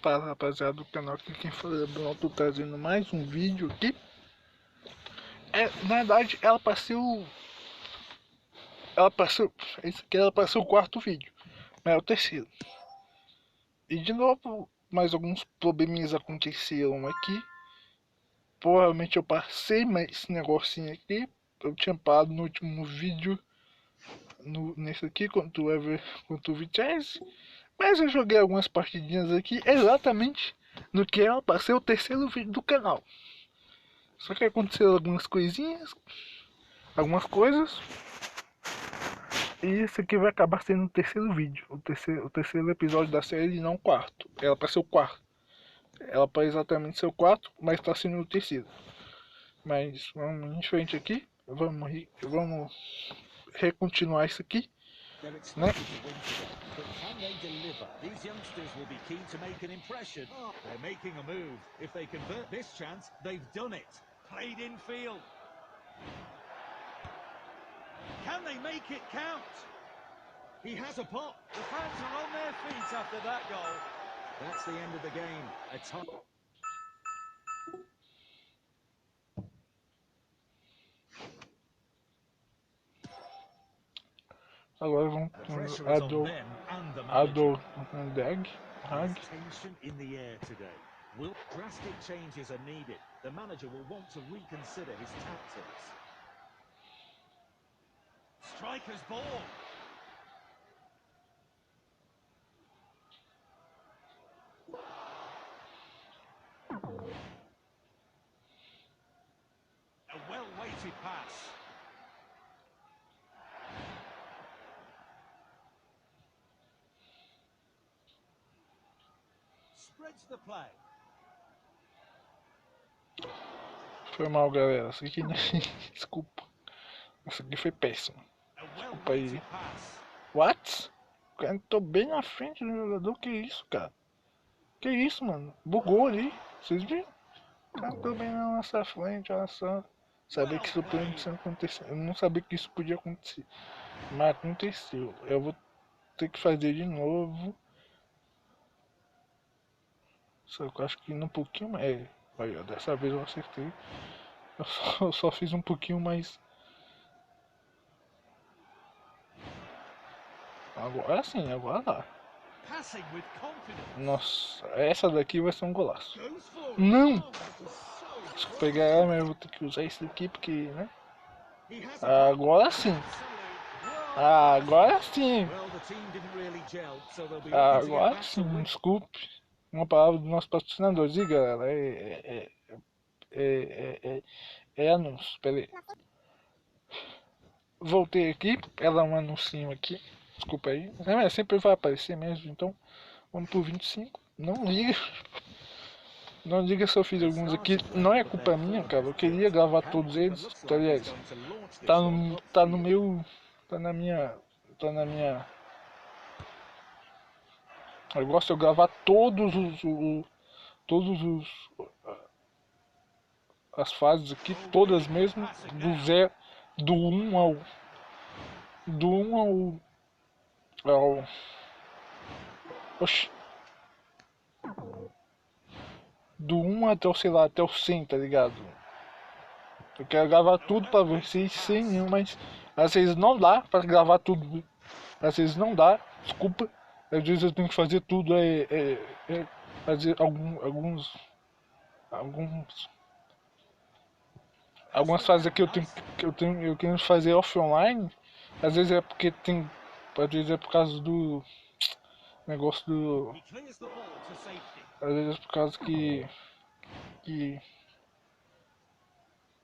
Fala, rapaziada do canal, aqui quem fala é Bruno, tô trazendo mais um vídeo aqui. Na verdade, esse aqui ela passou o quarto vídeo, mas é o terceiro. E de novo, mais alguns probleminhas aconteceram aqui. Provavelmente eu passei mais esse negocinho aqui. Eu tinha parado no último vídeo, nesse aqui, contra o Vitesse. Mas eu joguei algumas partidinhas aqui, exatamente no que eu passei o terceiro vídeo do canal. Só que aconteceram algumas coisinhas, algumas coisas. E isso aqui vai acabar sendo o terceiro vídeo, o terceiro episódio da série, e não o quarto. Ela para ser o quarto. Ela para exatamente ser o quarto, mas está sendo o terceiro. Mas vamos em frente aqui. Vamos recontinuar isso aqui, né? But can they deliver? These youngsters will be keen to make an impression. They're making a move. If they convert this chance, they've done it. Played in field. Can they make it count? He has a pop. The fans are on their feet after that goal. That's the end of the game. A top. Agora vamos Tension in the air today. Drastic changes are needed. The manager will want to reconsider his tactics. Striker's ball. A well-weighted pass. Spreads the play. Foi mal, galera. Isso aqui, desculpa. Isso aqui foi péssimo. Desculpa aí. What? Eu tô bem na frente do jogador. Que isso, cara? Que isso, mano? Bugou ali. Vocês viram? Eu tô bem na nossa frente, olha só. Sabia que isso podia acontecer. Eu não sabia que isso podia acontecer. Mas aconteceu. Eu vou ter que fazer de novo. Só que eu acho que um pouquinho mais. Aí, ó, dessa vez eu acertei. Eu só fiz um pouquinho mais. Agora sim, agora lá. Nossa, essa daqui vai ser um golaço. Não! Se eu pegar ela, mas eu vou ter que usar isso daqui porque, né? Agora sim. Agora sim. Agora sim, desculpe. Uma palavra do nosso patrocinador, diga, galera. É anúncio, peraí. Voltei aqui, ela é um anúncio aqui. Desculpa aí. Mas sempre vai aparecer mesmo, então vamos pro 25. Não liga. Não diga se eu fiz alguns aqui. Não é culpa minha, cara. Eu queria gravar todos eles. Aliás, tá no meu. Tá na minha. Eu gosto de gravar todos as fases aqui, todas mesmo, do zero, do 1 ao oxi, do 1 até o, sei lá, até o 100, tá ligado? Eu quero gravar tudo pra vocês sem nenhum, mas às vezes não dá pra gravar tudo. Às vezes não dá, desculpa. Às vezes eu tenho que fazer tudo, fazer algumas fases aqui eu tenho que fazer offline. Às vezes é porque tem, às vezes é por causa do negócio do, às vezes é por causa que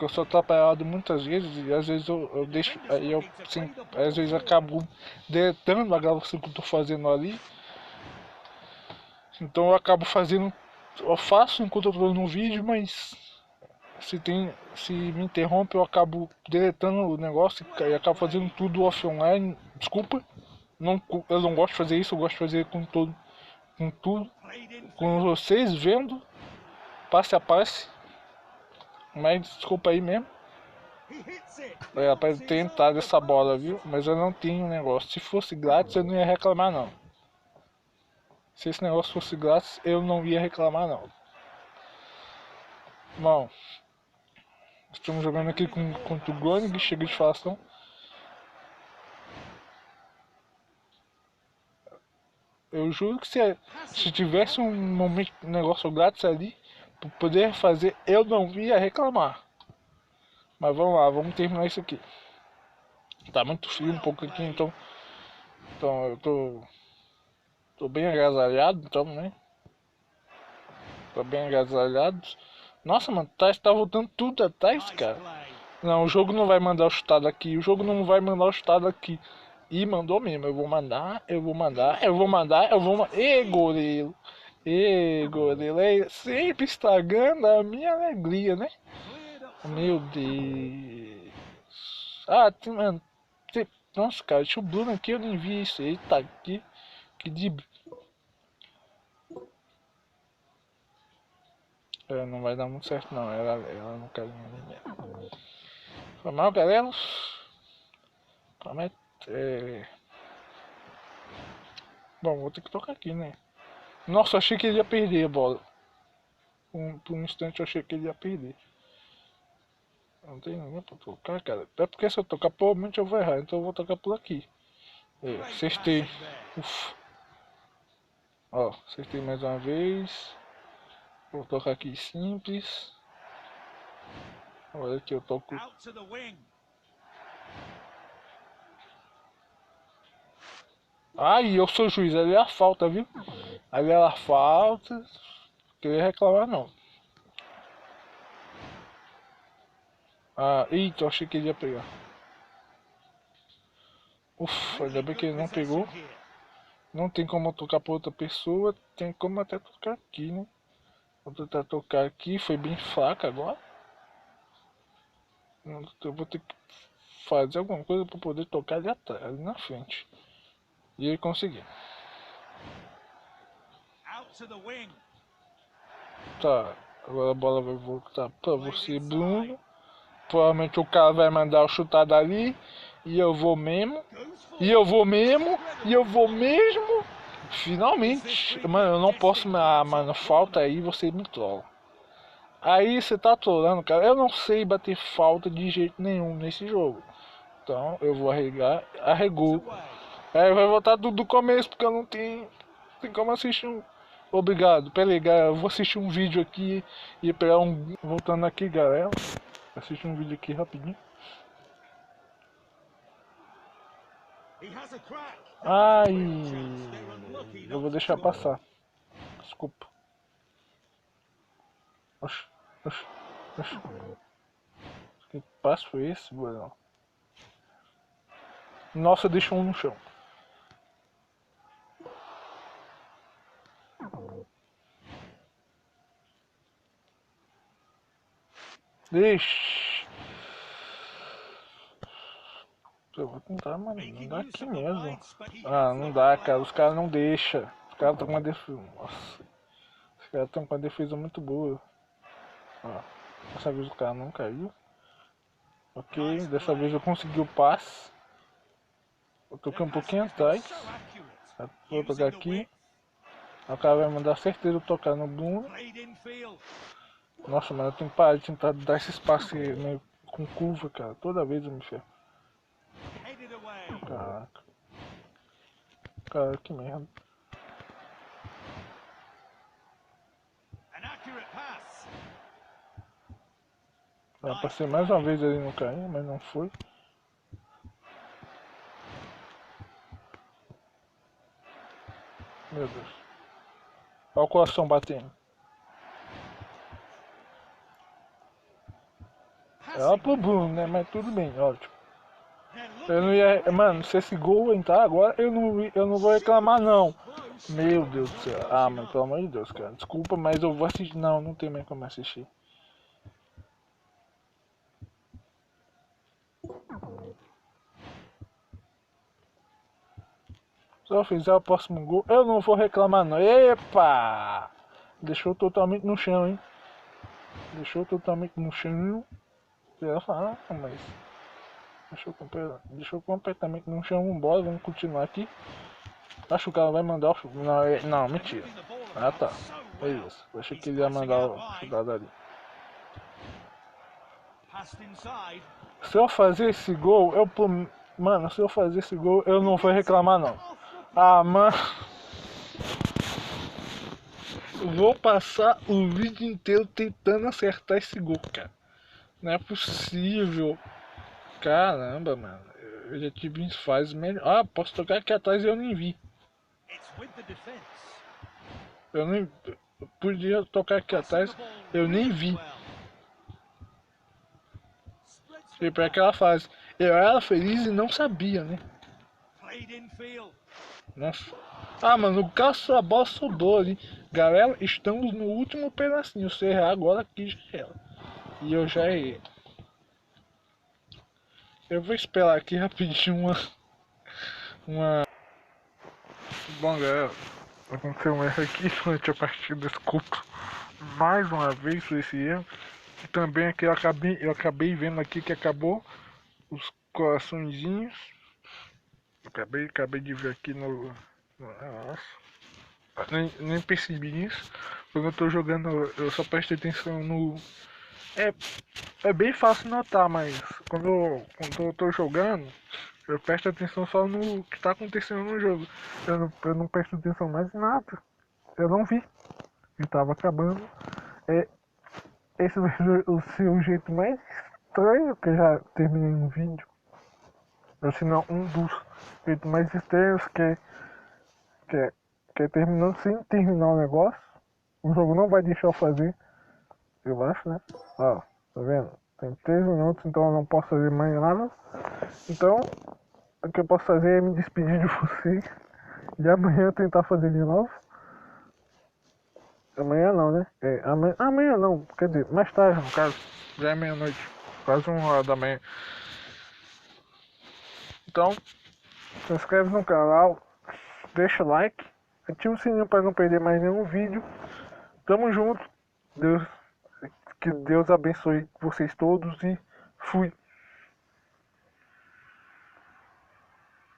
eu sou atrapalhado muitas vezes e às vezes eu deixo, aí eu sim, às vezes acabo deletando a gravação que eu tô fazendo ali. Então eu acabo fazendo, eu faço enquanto eu tô no vídeo, mas se me interrompe eu acabo deletando o negócio e acabo fazendo tudo offline. Desculpa, eu não gosto de fazer isso, eu gosto de fazer com tudo, com vocês vendo, passe a passe. Mas desculpa aí mesmo. É pra tentar essa bola, viu? Mas eu não tenho negócio. Se fosse grátis eu não ia reclamar não. Se esse negócio fosse grátis, eu não ia reclamar não. Bom, estamos jogando aqui contra o Groningen, chega de falação. Eu juro que se tivesse um negócio grátis ali, pra poder fazer, eu não ia reclamar. Mas vamos lá, vamos terminar isso aqui. Tá muito frio um pouco aqui, então eu tô bem agasalhado, então, né? Tô bem agasalhado. Nossa, mano, tá voltando tudo atrás, cara. Não, o jogo não vai mandar o chutado aqui. O jogo não vai mandar o chutado aqui. E mandou mesmo. Eu vou mandar. Ê, goleiro. Ê, goleiro. É sempre estragando a minha alegria, né? Meu Deus. Ah, mano. Nossa, cara, tinha o Bruno aqui, eu nem vi isso. Ele tá aqui. Que de... não vai dar muito certo não. Ela não quer ninguém mesmo. Foi mal, galera. Promete. Bom, vou ter que tocar aqui, né? Nossa, achei que ele ia perder a bola. Por um instante eu achei que ele ia perder. Não tem ninguém pra tocar, cara. Até porque se eu tocar, provavelmente eu vou errar. Então eu vou tocar por aqui. Acertei. Ufa. Ó, acertei mais uma vez. Vou tocar aqui simples. Olha que eu toco. Ai, eu sou juiz. Ali é a falta, viu? Ali é a falta. Não queria reclamar, não. Ah, eita, eu achei que ele ia pegar. Ufa, ainda bem que ele não pegou. Não tem como eu tocar pra outra pessoa. Tem como até tocar aqui, né? Vou tentar tocar aqui. Foi bem fraca agora. Eu vou ter que fazer alguma coisa pra poder tocar ali atrás, ali na frente. E ele conseguiu. Tá, agora a bola vai voltar pra você, Bruno. Provavelmente o cara vai mandar eu chutar dali. E eu vou mesmo. E eu vou mesmo. E eu vou mesmo. Finalmente. Mano, eu não posso. Mano, falta aí, você me trola. Aí você tá trolando, cara. Eu não sei bater falta de jeito nenhum nesse jogo. Então eu vou arregar. Arregou. Aí vai voltar tudo do começo, porque eu não tenho. Tem como assistir um. Obrigado, peraí, eu vou assistir um vídeo aqui e pegar um. Voltando aqui, galera. Assistir um vídeo aqui rapidinho. Ai, eu vou deixar passar. Desculpa. Oxi, oxi, oxi. Que passo foi esse, Bruno? Nossa, deixou um no chão. Deixa. Eu vou tentar, mano. Não dá aqui mesmo. Ah, não dá, cara. Os caras não deixam. Os caras estão com uma defesa. Nossa. Os caras estão com uma defesa muito boa. Ó. Dessa vez o cara não caiu. Ok, dessa vez eu consegui o passe. Eu toquei um pouquinho atrás. Vou tocar aqui. O cara vai mandar certeza eu tocar no Bruno. Nossa, mas eu tenho que parar de tentar dar esse espaço meio com curva, cara. Toda vez eu me ferro. Caraca. Cara, que merda. Eu passei mais uma vez ali no carinho, mas não foi. Meu Deus. Olha o coração batendo. É pro Bruno, né? Mas tudo bem, ótimo. Eu não ia. Mano, se esse gol entrar agora, eu não vou reclamar, não. Meu Deus do céu. Ah, mas pelo amor de Deus, cara. Desculpa, mas eu vou assistir. Não, não tem mais como assistir. Se eu fizer o próximo gol, eu não vou reclamar, não. Epa! Deixou totalmente no chão, hein? Deixou totalmente no chão. Você vai falar, mas. Deixou completamente no chão. Vambora, vamos continuar aqui. Acho que o cara vai mandar o chute. Não, não, mentira. Ah tá. É isso. Eu achei que ele ia mandar o chutado ali. Se eu fazer esse gol, mano, se eu fazer esse gol, eu não vou reclamar não. Ah, mano. Vou passar o vídeo inteiro tentando acertar esse gol, cara. Não é possível. Caramba, mano. Eu já tive fases melhor. Ah, posso tocar aqui atrás e eu nem vi. Eu nem... Eu podia tocar aqui atrás, eu nem vi. E pra aquela fase. Eu era feliz e não sabia, né? Nossa. Ah, mano, o caso a bola sobrou ali. Galera, estamos no último pedacinho. Se errar agora aqui já era. E eu já errei. Eu vou esperar aqui rapidinho uma... Bom, galera, aconteceu um erro aqui durante a partida, desculpa mais uma vez por esse erro. E também aqui eu acabei vendo aqui que acabou os coraçõezinhos. Acabei de ver aqui nossa, nem percebi isso. Quando eu tô jogando, eu só presto atenção no... É bem fácil notar, mas quando eu tô jogando, eu presto atenção só no que tá acontecendo no jogo. Eu não presto atenção mais em nada. Eu não vi. Eu tava acabando. Esse vai ser o seu jeito mais estranho que eu já terminei um vídeo. Ou se não, um dos jeitos mais estranhos que é terminando sem terminar o negócio. O jogo não vai deixar eu fazer. Eu acho, né? Ó, tá vendo? Tem 3 minutos, então eu não posso fazer mais nada. Então, o que eu posso fazer é me despedir de vocês. E amanhã eu tentar fazer de novo. Amanhã não, né? Amanhã não, quer dizer, mais tarde no caso. Já é meia-noite, quase 1 hora da manhã. Então, se inscreve no canal, deixa o like, ativa o sininho para não perder mais nenhum vídeo. Tamo junto. Que Deus abençoe vocês todos e fui.